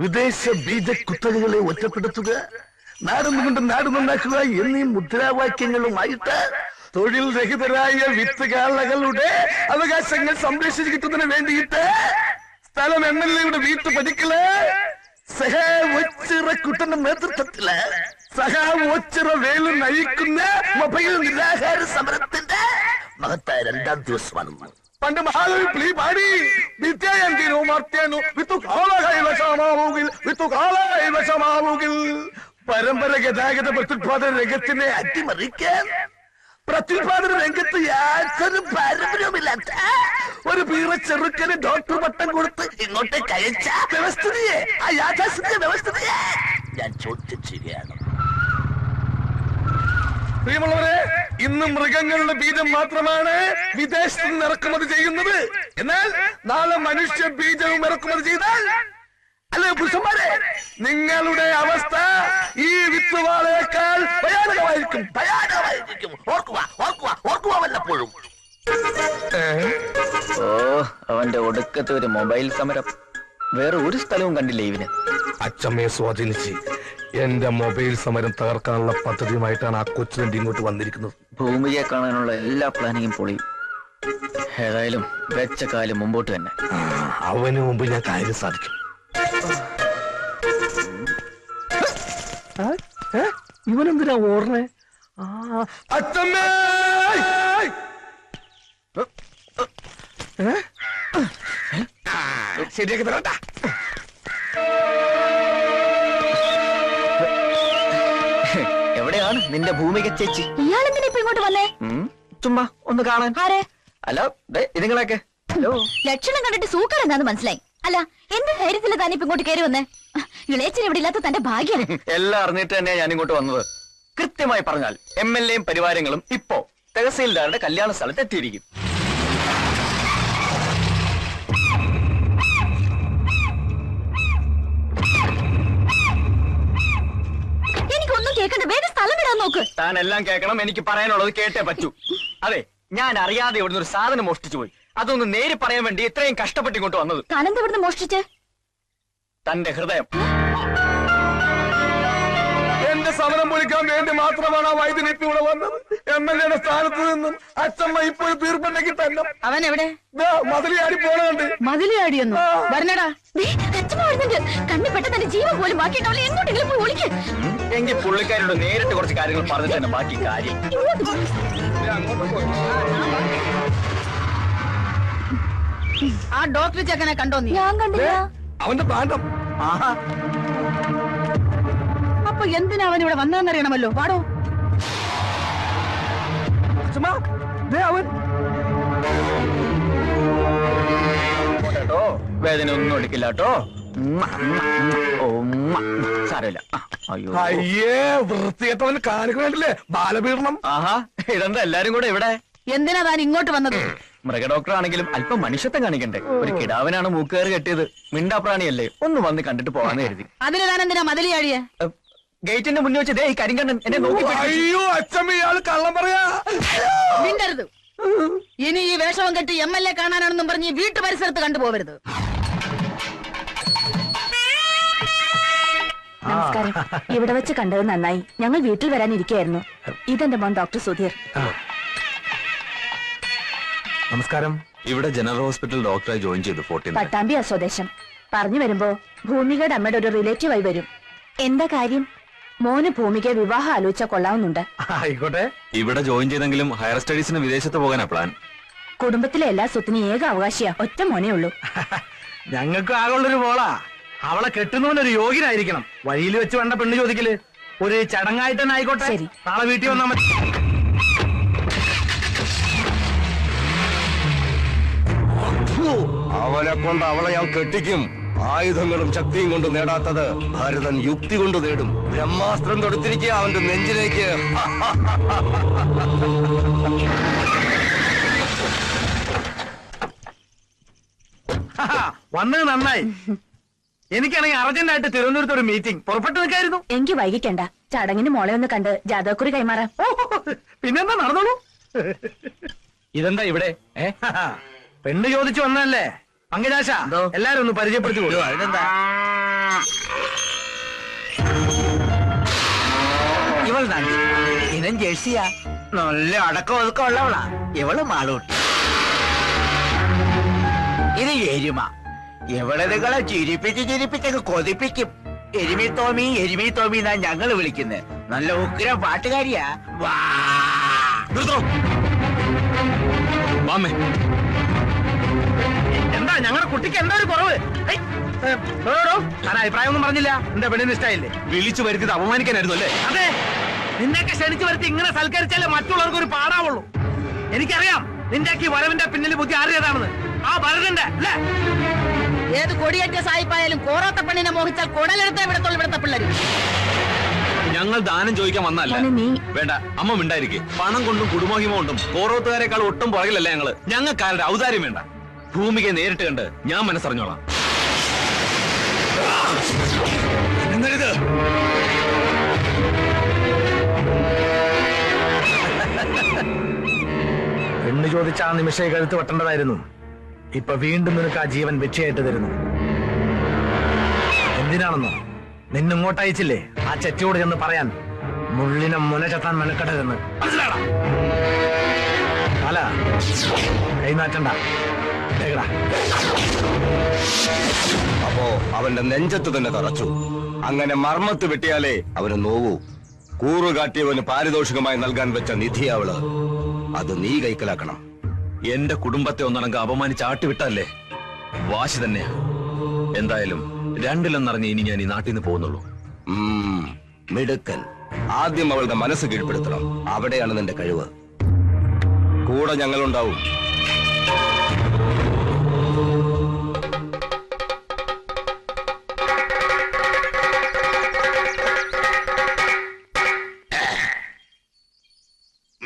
വിദേശ ബീജ കുത്തകകളെ ഒറ്റപ്പെടുത്തുക, നാടുകൊണ്ട് നാട് നന്നാക്കുക എന്നീ മുദ്രാവാക്യങ്ങളുമായിട്ട് തൊഴിൽ രഹിതരായ വിത്തുകാളകളുടെ അവകാശങ്ങൾ സംരക്ഷിച്ചു കിട്ടുന്നതിന് വേണ്ടിയിട്ട് സ്ഥലം MLA-യുടെ വീട്ടുപടിക്കല് കുട്ടന്റെ നേതൃത്വത്തില് ഒച്ചിറ വേലു നയിക്കുന്ന മൊബൈൽ നിരാഹാര സമരത്തിന്റെ മഹത്തായ 2ാം ദിവസമാണ്. പണ്ട് മഹാകവി പ്ലീ പാടി വിദ്യായന്തിനു മർത്യനു വിത്തുകാളകൈവശമാവുകിൽ പരമ്പര ഗതാഗത പ്രത്യുത്പാദന രംഗത്തിനെ അട്ടിമറിക്കാൻ പ്രത്യുത്പാദന രംഗത്ത് യാതൊരു പാരമ്പര്യവുമില്ലാത്ത ഒരു പീറ ചെറുക്കന് ഡോക്ടർ പട്ടം കൊടുത്ത് ഇങ്ങോട്ടേക്ക് അയച്ച വ്യവസ്ഥിതിയെ, ആ യാഥാസ്ഥിതിക വ്യവസ്ഥിതിയെ ഞാൻ ചോദ്യം ചെയ്യുകയാണ്. പ്രിയമുള്ളവരെ, ഇന്ന് മൃഗങ്ങളുടെ ബീജം മാത്രമാണ് വിദേശത്ത് നിന്ന് ഇറക്കുമതി ചെയ്യുന്നത്. എന്നാൽ നാളെ മനുഷ്യ ബീജവും ഇറക്കുമതി ചെയ്താൽ, അല്ലെ പുരുഷന്മാരെ, നിങ്ങളുടെ അവസ്ഥ ഈ വിത്തുവാളയേക്കാൾ ഭയാനകമായിരിക്കും. ഓർക്കുക വല്ലപ്പോഴും. ഓ, അവന്റെ ഒടുക്കത്തെ ഒരു മൊബൈൽ സമരം. വേറെ ഒരു സ്ഥലവും കണ്ടില്ല ഇവന്. അച്ചമ്മയെ സ്വാധീനിച്ച് എന്റെ മൊബൈൽ സമരം തകർക്കാനുള്ള പദ്ധതിയുമായിട്ടാണ് ആ കൊച്ചുതണ്ടി ഇങ്ങോട്ട് വന്നിരിക്കുന്നത്. ഭൂമിയെ കാണാനുള്ള എല്ലാ പ്ലാനിങ്ങും പൊളിയും. ഏതായാലും വെച്ച കാലം മുമ്പോട്ട് തന്നെ. അവന് മുമ്പ് ഞാൻ കാര്യം സാധിക്കും. ഇവനെന്തിനാ ഓടണേ? അച്ചമ്മേ, ശരിയാക്കി തരണ്ട. എവിടെയാണ് നിന്റെ ഭൂമിക ചേച്ചി? ഇയാളെന്തിനാ ഇപ്പൊ ഇങ്ങോട്ട് വന്നേ? ചുമ്മാ ഒന്ന് കാണാൻ. ആരെ? അല്ല, ഇതുങ്ങളൊക്കെ ലക്ഷണം കണ്ടിട്ട് സൂക്കർ എന്താന്ന് മനസ്സിലായി. അല്ല, എന്ത് ധൈര്യത്തില് താൻ ഇപ്പൊ ഇങ്ങോട്ട് കയറി വന്നേ? ഇളയച്ചൻ ഇവിടെ ഇല്ലാത്ത തന്റെ ഭാഗ്യം. എല്ലാം അറിഞ്ഞിട്ട് തന്നെയാ ഞാൻ ഇങ്ങോട്ട് വന്നത്. കൃത്യമായി പറഞ്ഞാൽ MLA-യും പരിവാരങ്ങളും ഇപ്പോ തഹസീൽദാരുടെ കല്യാണ സ്ഥലത്ത് എത്തിയിരിക്കും. എനിക്കൊന്നും കേൾക്കണ്ട, വേഗം സ്ഥലം വിടാൻ നോക്ക്. താൻ എല്ലാം കേൾക്കണം, എനിക്ക് പറയാനുള്ളത് കേട്ടേ പറ്റൂ. അതെ, ഞാൻ അറിയാതെ ഇവിടുന്ന് ഒരു സാധനം മോഷ്ടിച്ചു പോയി. അതൊന്ന് നേരി പറയാൻ വേണ്ടി ഇത്രയും കഷ്ടപ്പെട്ട് ഇങ്ങോട്ട് വന്നത്. താനെന്താ ഇവിടുന്ന് മോഷ്ടിച്ച്? തന്റെ ഹൃദയം. എന്റെ സമരം പൊളിക്കാൻ വേണ്ടി മാത്രമാണ് ആ വൈദ്യുതി ഇപ്പൊ ഇവിടെ വന്നത്. MLA-യുടെ സ്ഥാനത്ത് നിന്നും അച്ചമ്മ ഇപ്പോൾ തീർപ്പുണ്ടെങ്കിൽ തന്നെ. അവൻ എവിടെ? മതിലിയാടി പോണുണ്ട്. മതിലിയാടിയെന്നു പറഞ്ഞടാ. കണ്ണിപ്പെട്ട തന്റെ ജീവൻ പോലും ബാക്കിയുണ്ടാവില്ല. എങ്ങോട്ടെങ്കിലും പോയി ഒളിക്ക്. എങ്കിൽ പുള്ളിക്കാരോട് നേരിട്ട് കുറച്ച് കാര്യങ്ങൾ പറഞ്ഞിട്ട് തന്നെ ബാക്കി കാര്യം. ആ ഡോക്ടർ ചെക്കനെ കണ്ടോ നീ? ഞാൻ കണ്ടില്ല. അവന്റെ പ്രാന്തം. അപ്പൊ എന്തിനാ അവൻ ഇവിടെ വന്നതെന്നറിയണമല്ലോ. പാടോ. കേട്ടോ, വേദന ഒന്നും എടുക്കില്ല കേട്ടോ. സാരമില്ല. അയ്യേ, വൃത്തികെട്ടവന് കാണിക്കണ്ടില്ലേ ബാലപീഡനം. ആഹാ, ഇതെന്താ എല്ലാരും കൂടെ ഇവിടെ? എന്തിനാ താൻ ഇങ്ങോട്ട് വന്നത്? മൃഗഡോക്ടർ ആണെങ്കിലും അല്പം മനുഷ്യത്വം കാണിക്കണ്ടേ? ഒരു കിടാവിനാണ് മൂക്കേറ് കെട്ടിയത്. മിണ്ടാപ്രാണിയല്ലേ, ഒന്ന് വന്ന് കണ്ടിട്ട് പോകാന്ന് കരുതി. അതിന് താൻ എന്തിനാ മതിലിയാടിയെ? ഗേറ്റിന്റെ മുന്നിൽ വെച്ച് ഈ കരിങ്കണ്ണൻ എന്നെ നോക്കി. അയ്യോ അച്ഛമ്മ, ഇയാള് കള്ളം പറയാ. മിണ്ടരുത്. ഇനി ഈ വേഷവും കെട്ടി MLA കാണാനാണെന്നും പറഞ്ഞ് വീട്ടു പരിസരത്ത് കണ്ടുപോകരുത്. നമസ്കാരം. ഇവിടെ വെച്ച് കണ്ടത് നന്നായി. ഞങ്ങൾ വീട്ടിൽ വരാനിരിക്കുകയായിരുന്നു. ഇതെന്റെ മോൻ ഡോക്ടർ സുധീർ. നമസ്കാരം. ഇവിടെ ജനറൽ ഹോസ്പിറ്റൽ ഡോക്ടറായി ജോയിൻ ചെയ്തു. പട്ടാമ്പി സ്വദേശം. പറഞ്ഞു വരുമ്പോ ഭൂമികയുടെ അമ്മയുടെ ഒരു റിലേറ്റീവായി വരും. എന്താ കാര്യം? മോന് ഭൂമികയെ വിവാഹം ആലോചിച്ചാൽ കൊള്ളാവുന്നുണ്ട്. ആയിക്കോട്ടെ. ഇവിടെ ജോയിൻ ചെയ്തെങ്കിലും ഹയർ സ്റ്റഡീസിന് വിദേശത്ത് പോകാനാ പ്ലാൻ. കുടുംബത്തിലെ എല്ലാ സ്വത്തിനും ഏക അവകാശിയാ ഒറ്റ മോനേ ഉള്ളൂ. ഞങ്ങൾക്ക് ആകുള്ളൊരു മോളാ. അവളെ കെട്ടുന്നവനൊരു യോഗ്യനായിരിക്കണം. വഴിയിൽ വെച്ച് വേണ്ട പെണ്ണ് ചോദിക്കല്. ഒരു ചടങ്ങായിട്ട് തന്നെ ആയിക്കോട്ടെ. നാളെ വീട്ടിൽ വന്നാൽ മതി. അവനെ കൊണ്ട് അവളെ ഞാൻ കെട്ടിക്കും. ആയുധങ്ങളും ശക്തിയും കൊണ്ട് നേടാത്തത് ഭാരതൻ യുക്തി കൊണ്ട് നേടും. ബ്രഹ്മാസ്ത്രം തൊടുത്തിരിക്കുക അവന്റെ നെഞ്ചിലേക്ക്. വന്നത് നന്നായി. എനിക്കാണെങ്കിൽ അർജന്റായിട്ട് തിരുവനന്തപുരത്ത് ഒരു മീറ്റിംഗ്. പുറപ്പെട്ടു നിൽക്കായിരുന്നു. എനിക്ക് വൈകിക്കണ്ട. ചടങ്ങിന് മോളെ ഒന്ന് കണ്ട് ജാതകക്കുറി കൈമാറാം. പിന്നെന്താ, നടന്നോളൂ. ഇതെന്താ ഇവിടെ? പെണ്ണ് ചോദിച്ചു വന്നല്ലേ. പങ്കജാശ, എല്ലാരും ഒന്ന് പരിചയപ്പെടുത്തി കൊടുക്കും. അതിനെന്താ? കിടിലൻ ജേഴ്സിയാ. നല്ല അടക്കം ഒതുക്കം ഉള്ളവളാ ഇവള് മാളൂട്ടി. ഇത് എരുമ. ഇവളതുകളെ ചിരിപ്പിച്ചൊക്കെ കൊതിപ്പിക്കും. എരുമി തോമി എന്നാ ഞങ്ങള് വിളിക്കുന്നത്. നല്ല ഉഗ്ര പാട്ടുകാരിയാ. വാ എന്താ ഞങ്ങളുടെ കുട്ടിക്ക് എന്താ ഒരു കുറവ്? ഞാൻ അഭിപ്രായം ഒന്നും പറഞ്ഞില്ല. എന്റെ പെണ്ണിന് ഇഷ്ടായില്ലേ? വിളിച്ചു വരുത്തിയത് അപമാനിക്കാനായിരുന്നു അല്ലേ? അതെ, നിന്നെയൊക്കെ ക്ഷണിച്ചു വരുത്തി ഇങ്ങനെ സൽക്കരിച്ചാലേ മറ്റുള്ളവർക്ക് ഒരു പാടാവുള്ളൂ. എനിക്കറിയാം നിന്റെയൊക്കെ ഈ വരവിന്റെ പിന്നിൽ ബുദ്ധി ആറിയതാണെന്ന്. ആ ഭരതന്റെ അല്ലേ? ഏത് കൊടിയേറ്റ സായിപ്പായാലും കോറാത്ത പെണ്ണിനെ മോഹിച്ചാൽ കുടലെടുത്തേ വിടത്തുള്ളൂ ഇവിടുത്തെ പിള്ളേര്. ഞങ്ങൾ ദാനം ചോദിക്കാൻ വന്നല്ല. വേണ്ട, അമ്മ മിണ്ടായിരിക്കെ. പണം കൊണ്ടും കുടുംബഹിമ കൊണ്ടും കോറോത്തുകാരെക്കാൾ ഒട്ടും പുറകിലല്ല ഞങ്ങള്. ഞങ്ങൾക്കാരുടെ ഔദാര്യം വേണ്ട. ഭൂമികയെ നേരിട്ട് കണ്ട് ഞാൻ മനസ്സറിഞ്ഞോളാം. പെണ്ണ് ചോദിച്ച ആ നിമിഷം കഴുത്ത് വെട്ടേണ്ടതായിരുന്നു. ഇപ്പൊ വീണ്ടും നിനക്ക് ആ ജീവൻ ഭിക്ഷയായിട്ട് തരുന്നു. എന്തിനാണെന്നോ? നിന്നിങ്ങോട്ട് അയച്ചില്ലേ ആ ചെറ്റിയോട് ചെന്ന് പറയാൻ, മുള്ളിനെ മുന ചത്താൻ മെനക്കെടരുന്ന്. മനസ്സിലാടാ? അല്ല, കൈമാറ്റണ്ട. അപ്പോ അവന്റെ നെഞ്ചത്ത് തന്നെ തറച്ചു. അങ്ങനെ മർമ്മത്ത് വെട്ടിയാലേ അവന് നോവൂ. കൂറുകാട്ടിയവന് പാരിതോഷികമായി നൽകാൻ വെച്ച നിധി അവള്. അത് നീ കൈക്കലാക്കണം. എന്റെ കുടുംബത്തെ ഒന്നടങ്കം അപമാനിച്ച് ആട്ടിവിട്ടല്ലേ? വാശി തന്നെയാ. എന്തായാലും രണ്ടിലൊന്നറിഞ്ഞ് ഇനി ഞാൻ ഈ നാട്ടിൽ നിന്ന് പോകുന്നുള്ളൂ. മിടുക്കൻ. ആദ്യം അവളുടെ മനസ്സ് കീഴ്പ്പെടുത്തണം. അവിടെയാണ് നിന്റെ കഴിവ്. കൂടെ ഞങ്ങളുണ്ടാവും.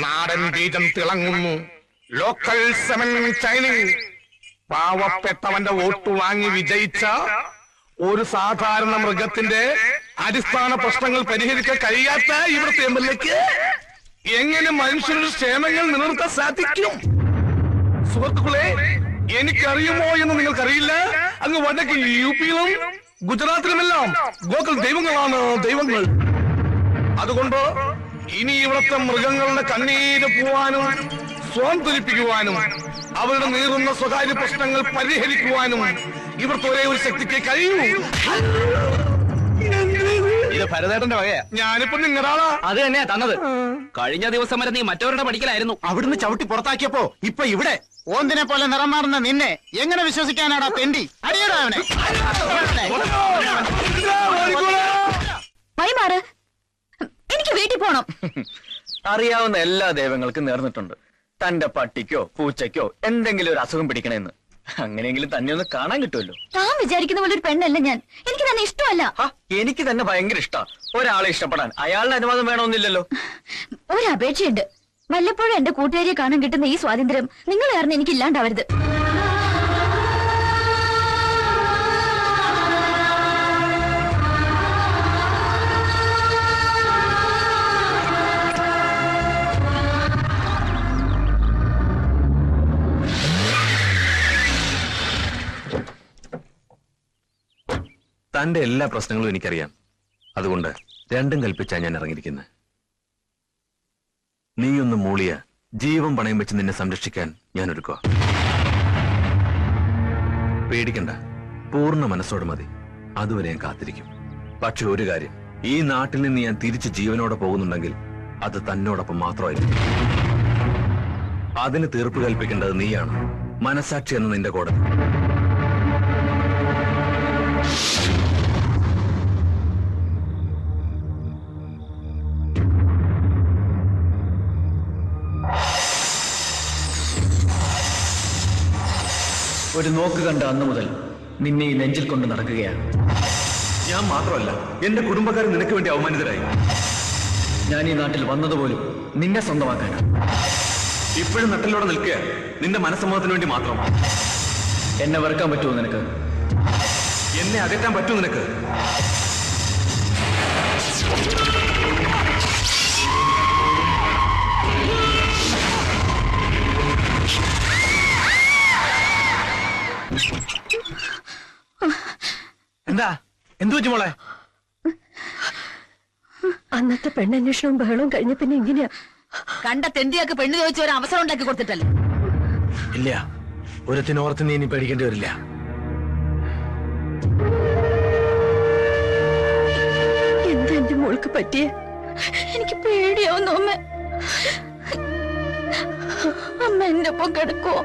നാടൻ ബീജം തിളങ്ങുന്നു. Local semen ചൈനിങ്. പാവപ്പെട്ടവന്റെ വോട്ട് വാങ്ങി വിജയിച്ച ഒരു സാധാരണ മൃഗത്തിന്റെ അടിസ്ഥാന പ്രശ്നങ്ങൾ പരിഹരിക്കാൻ കഴിയാത്ത ഇവിടുത്തെ എംഎൽഎക്ക് എങ്ങനെ മനുഷ്യരുടെ ക്ഷേമങ്ങൾ നിലനിർത്താൻ സാധിക്കും? സുഹൃത്തുക്കളെ, എനിക്കറിയുമോ എന്ന് നിങ്ങൾക്കറിയില്ല. അങ്ങ് വടക്ക് യുപിയിലും ഗുജറാത്തിലുമെല്ലാം ഗോകുൽ ദൈവങ്ങളാണ് ദൈവങ്ങൾ. അതുകൊണ്ട് ഇനി ഇവിടുത്തെ മൃഗങ്ങളുടെ കണ്ണീര് പോവാനും സ്വാന്തരിപ്പിക്കുവാനും അവരുടെ നീറുന്ന സ്വകാര്യ പ്രശ്നങ്ങൾ പരിഹരിക്കുവാനും ഇവിടുത്തെ ഒരേ ഒരു ശക്തിക്ക് കഴിയൂ. ഇത് ഭരതേട്ടന്റെ വകയാ. ഞാനിപ്പോ നിങ്ങളാളാ. അത് തന്നെയാ തന്നത്. കഴിഞ്ഞ ദിവസം വരെ നീ മറ്റവരുടെ പഠിക്കലായിരുന്നു. അവിടുന്ന് ചവിട്ടി പുറത്താക്കിയപ്പോ ഇപ്പൊ ഇവിടെ ഓന്തിനെ പോലെ നിറം മാറുന്ന നിന്നെ എങ്ങനെ വിശ്വസിക്കാനാടാ തെണ്ടി? അടിയടാ അവനെ. വൈമാറ്, എനിക്ക് വീട്ടിൽ പോണം. അറിയാവുന്ന എല്ലാ ദൈവങ്ങൾക്കും നേർന്നിട്ടുണ്ട് തന്റെ പട്ടിക്കോ പൂച്ചയ്ക്കോ എന്തെങ്കിലും ഒരു അസുഖം പിടിക്കണമെന്ന്. അങ്ങനെയെങ്കിലും തന്നെ ഒന്ന് കാണാൻ കിട്ടുമല്ലോ. താൻ വിചാരിക്കുന്ന പോലെ ഒരു പെണ്ണല്ല ഞാൻ. എനിക്ക് തന്നെ ഇഷ്ടമല്ല. എനിക്ക് തന്നെ ഭയങ്കര ഇഷ്ടാ. ഒരാളെ ഇഷ്ടപ്പെടാൻ അയാളുടെ അനുവാദം വേണമെന്നില്ലല്ലോ. ഒരപേക്ഷയുണ്ട്. വല്ലപ്പോഴും എന്റെ കൂട്ടുകാരിയെ കാണാൻ കിട്ടുന്ന ഈ സ്വാതന്ത്ര്യം നിങ്ങൾ കാരണം എനിക്ക് ഇല്ലാണ്ടാവരുത്. തന്റെ എല്ലാ പ്രശ്നങ്ങളും എനിക്കറിയാം. അതുകൊണ്ട് രണ്ടും കൽപ്പിച്ചാ ഞാൻ ഇറങ്ങിയിരിക്കുന്നത്. നീയൊന്ന് മൂളിയ ജീവൻ പണയം വെച്ച് നിന്നെ സംരക്ഷിക്കാൻ ഞാൻ ഒരുക്കുക. പേടിക്കണ്ട, പൂർണ്ണ മനസ്സോട് മതി. അതുവരെ ഞാൻ കാത്തിരിക്കും. പക്ഷെ ഒരു കാര്യം, ഈ നാട്ടിൽ നിന്ന് ഞാൻ തിരിച്ച് ജീവനോടെ പോകുന്നുണ്ടെങ്കിൽ അത് തന്നോടൊപ്പം മാത്രമായിരിക്കും. അതിന് തീർപ്പ് കൽപ്പിക്കേണ്ടത് നീയാണ്, മനസാക്ഷി എന്ന നിന്റെ കോടതി. ഒരു നോക്ക് കണ്ട അന്നു മുതൽ നിന്നെ ഈ നെഞ്ചിൽ കൊണ്ട് നടക്കുകയാണ്. ഞാൻ മാത്രമല്ല, എന്റെ കുടുംബക്കാർ നിനക്ക് വേണ്ടി അവമാനിതരായി. ഞാൻ ഈ നാട്ടിൽ വന്നതുപോലും നിന്നെ സ്വന്തമാക്കാനാണ്. ഇപ്പോഴും നട്ടിലൂടെ നിൽക്കുക നിന്റെ മനസ്സമ്മതത്തിന് വേണ്ടി മാത്രം. എന്നെ വെറുക്കാൻ പറ്റുമോ നിനക്ക്? എന്നെ അകറ്റാൻ പറ്റുമോ നിനക്ക്? എന്താ എന്തു വെച്ചു മോളെ? അന്നത്തെ പെണ്ണന്വേഷണവും ബഹളവും കഴിഞ്ഞ പിന്നെ ഇങ്ങനെയാ. കണ്ട തെണ്ടിയാക്ക് പെണ്ണ് ചോദിച്ച ഒരു അവസരം ഉണ്ടാക്കി കൊടുത്തിട്ടല്ലേ? ഇല്ല, ഒരുത്തിനോർത്ത് നീ ഇനി പേടിക്കേണ്ടി വരില്ല. എന്താ എന്റെ മോൾക്ക് പറ്റിയേ? എനിക്ക് പേടിയാവുന്നു അമ്മ. അമ്മ എന്റെ ഒപ്പം കിടക്കുവോ?